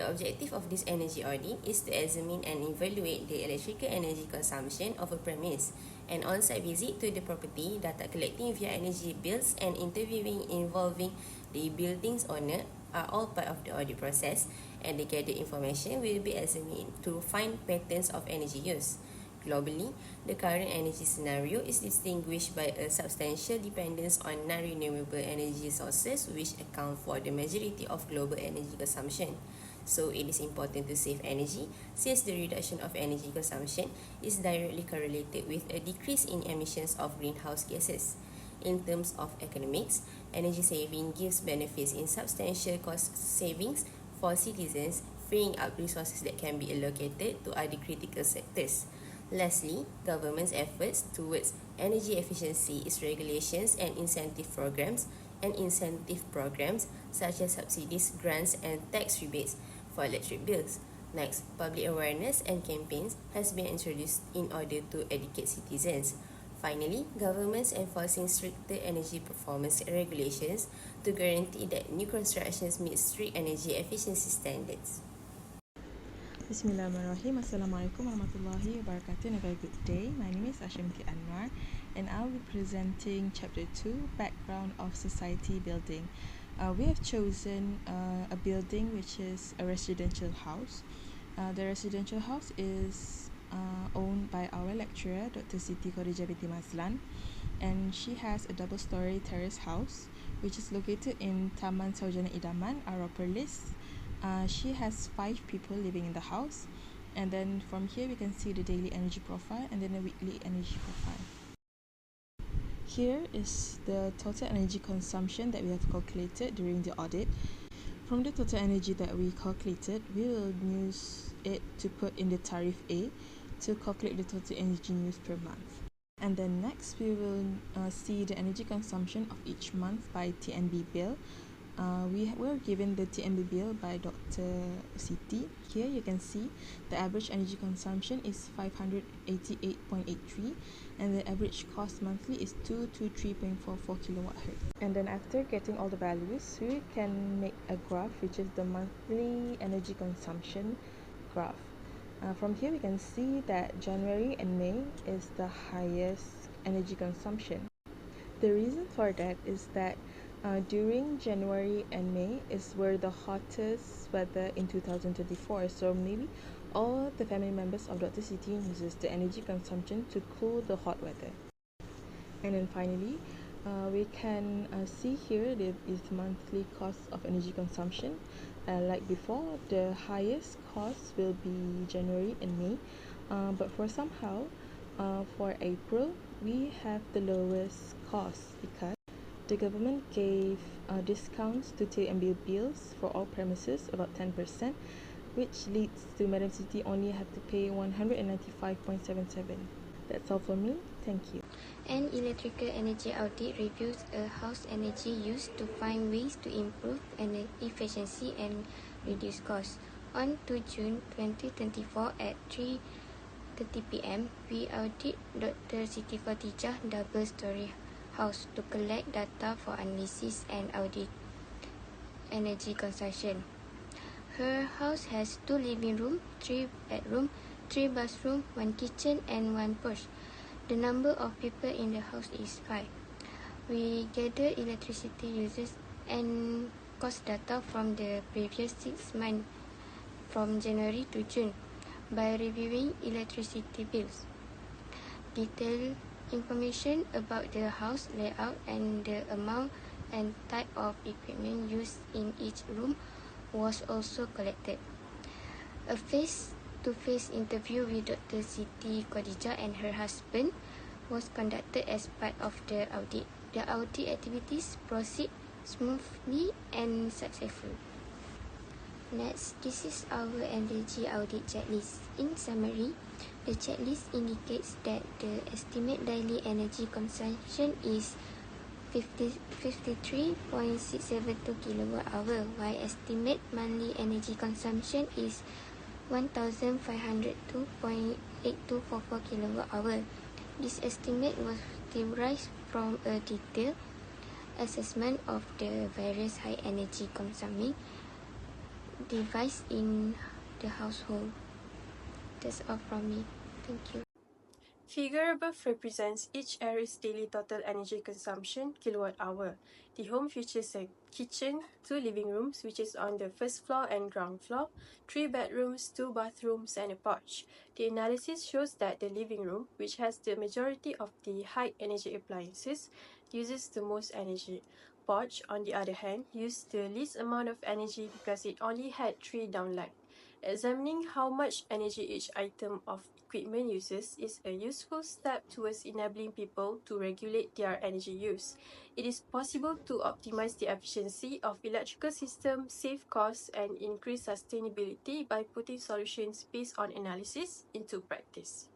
The objective of this energy audit is to examine and evaluate the electrical energy consumption of a premise. An on-site visit to the property, data collecting via energy bills, and interviewing involving the building's owner are all part of the audit process, and the gathered information will be examined to find patterns of energy use. Globally, the current energy scenario is distinguished by a substantial dependence on non-renewable energy sources, which account for the majority of global energy consumption. So it is important to save energy, since the reduction of energy consumption is directly correlated with a decrease in emissions of greenhouse gases. In terms of economics, energy saving gives benefits in substantial cost savings for citizens, freeing up resources that can be allocated to other critical sectors. Lastly, government's efforts towards energy efficiency is regulations and incentive programs such as subsidies, grants, and tax rebates for electric bills. Next, public awareness and campaigns has been introduced in order to educate citizens. Finally, governments enforcing stricter energy performance regulations to guarantee that new constructions meet strict energy efficiency standards. Bismillahirrahmanirrahim. Assalamualaikum warahmatullahi wabarakatuh, and a very good day. My name is Ashimti Anwar, and I'll be presenting Chapter 2, Background of Society Building. We have chosen a building which is a residential house. The residential house is owned by our lecturer, Dr. Siti Khadijah binti Mazlan, and she has a double-story terrace house which is located in Taman Sarjana Idaman, Aeropolis. She has 5 people living in the house, and then from here we can see the daily energy profile and then the weekly energy profile. Here is the total energy consumption that we have calculated during the audit. From the total energy that we calculated, we will use it to put in the Tarif A to calculate the total energy used per month. And then next we will see the energy consumption of each month by TNB bill. We were given the TNB bill by Dr. Siti. Here you can see the average energy consumption is 588.83, and the average cost monthly is 223.44 kilowatt hertz. And then after getting all the values, we can make a graph which is the monthly energy consumption graph. From here we can see that January and May is the highest energy consumption. The reason for that is that during January and May is where the hottest weather in 2024, so maybe all the family members of Dr. Siti uses the energy consumption to cool the hot weather. And then finally, we can see here the monthly cost of energy consumption. Like before, the highest cost will be January and May, but for somehow for April we have the lowest cost because the government gave discounts to TNB bills for all premises, about 10%, which leads to Madam Siti only have to pay 195.77. That's all for me. Thank you. An electrical energy audit reviews a house energy use to find ways to improve energy efficiency and reduce costs. On 2 June 2024 at 3:30 p.m., we audit Dr. Siti Khadijah double-story house to collect data for analysis and audit energy consumption. Her house has 2 living rooms, 3 bedrooms, 3 bathrooms, 1 kitchen, and 1 porch. The number of people in the house is 5. We gather electricity uses and cost data from the previous 6 months, from January to June, by reviewing electricity bills. Detailed information about the house layout and the amount and type of equipment used in each room was also collected. A face-to-face interview with Dr. Siti Khadijah and her husband was conducted as part of the audit. The audit activities proceed smoothly and successfully. Next, this is our energy audit checklist. In summary, the checklist indicates that the estimate daily energy consumption is 53.672 kilowatt-hour, while estimate monthly energy consumption is 1,502.8244 kilowatt-hour. This estimate was derived from a detailed assessment of the various high energy consuming device in the household. That's all from me. Thank you. Figure above represents each area's daily total energy consumption kilowatt-hour. The home features a kitchen, 2 living rooms, which is on the first floor and ground floor, 3 bedrooms, 2 bathrooms, and a porch. The analysis shows that the living room, which has the majority of the high energy appliances, uses the most energy. Porch, on the other hand, used the least amount of energy because it only had 3 downlights. Examining how much energy each item of equipment uses is a useful step towards enabling people to regulate their energy use. It is possible to optimize the efficiency of electrical systems, save costs, and increase sustainability by putting solutions based on analysis into practice.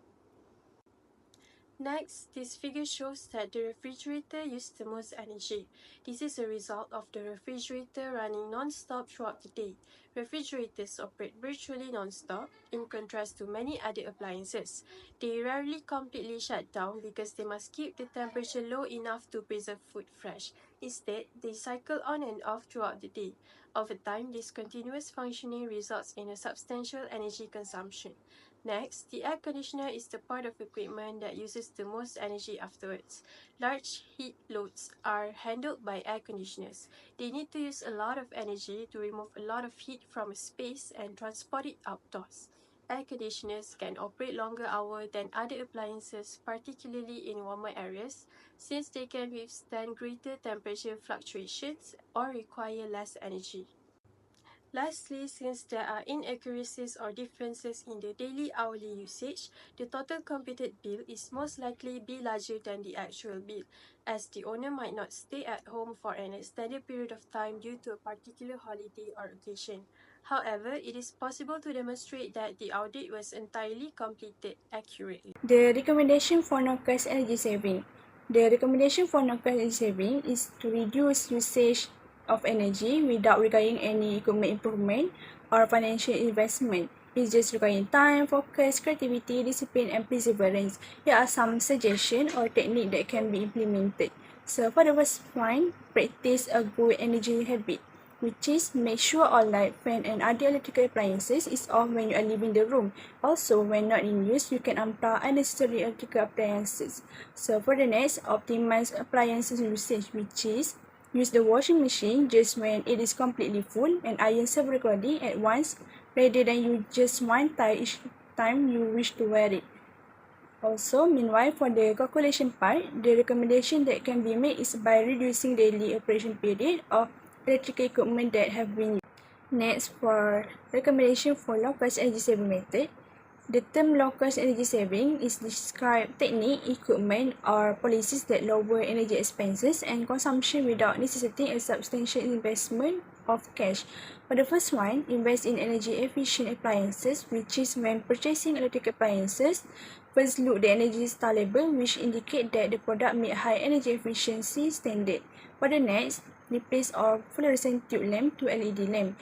Next, this figure shows that the refrigerator used the most energy. This is a result of the refrigerator running non-stop throughout the day. Refrigerators operate virtually non-stop, in contrast to many other appliances. They rarely completely shut down because they must keep the temperature low enough to preserve food fresh. Instead, they cycle on and off throughout the day. Over time, this continuous functioning results in a substantial energy consumption. Next, the air conditioner is the part of equipment that uses the most energy afterwards. Large heat loads are handled by air conditioners. They need to use a lot of energy to remove a lot of heat from a space and transport it outdoors. Air conditioners can operate longer hours than other appliances, particularly in warmer areas, since they can withstand greater temperature fluctuations or require less energy. Lastly, since there are inaccuracies or differences in the daily hourly usage, the total computed bill is most likely be larger than the actual bill, as the owner might not stay at home for an extended period of time due to a particular holiday or occasion. However, it is possible to demonstrate that the audit was entirely completed accurately. The recommendation for no-cost energy saving. The recommendation for no-cost energy saving is to reduce usage of energy without requiring any equipment improvement or financial investment. It's just requiring time, focus, creativity, discipline, and perseverance. Here are some suggestions or techniques that can be implemented. So for the first one, practice a good energy habit, which is make sure all light, fan, and other electrical appliances is off when you are leaving the room. Also, when not in use, you can unplug unnecessary electrical appliances. So for the next, optimize appliances usage, which is use the washing machine just when it is completely full and iron several clothing at once rather than use just one tie each time you wish to wear it. Also, meanwhile, for the calculation part, the recommendation that can be made is by reducing daily operation period of electrical equipment that have been used. Next, for recommendation for low-cost energy saving method, the term low-cost energy saving is describe technique, equipment, or policies that lower energy expenses and consumption without necessitating a substantial investment of cash. For the first one, invest in energy-efficient appliances, which is when purchasing electric appliances, first look the energy star label, which indicate that the product meet high energy efficiency standard. For the next, replace all fluorescent tube lamp to LED lamp.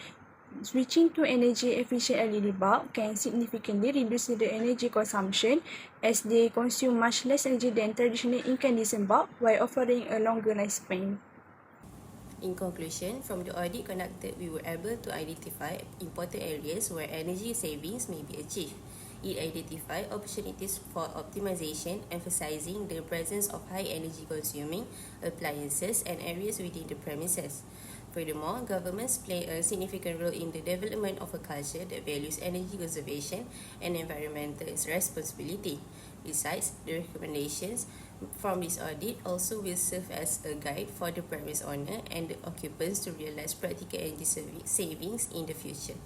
Switching to energy-efficient LED bulb can significantly reduce the energy consumption as they consume much less energy than traditional incandescent bulb while offering a longer lifespan. In conclusion, from the audit conducted, we were able to identify important areas where energy savings may be achieved. It identified opportunities for optimization, emphasizing the presence of high energy consuming appliances and areas within the premises. Furthermore, governments play a significant role in the development of a culture that values energy conservation and environmental responsibility. Besides, the recommendations from this audit also will serve as a guide for the premise owner and the occupants to realize practical energy savings in the future.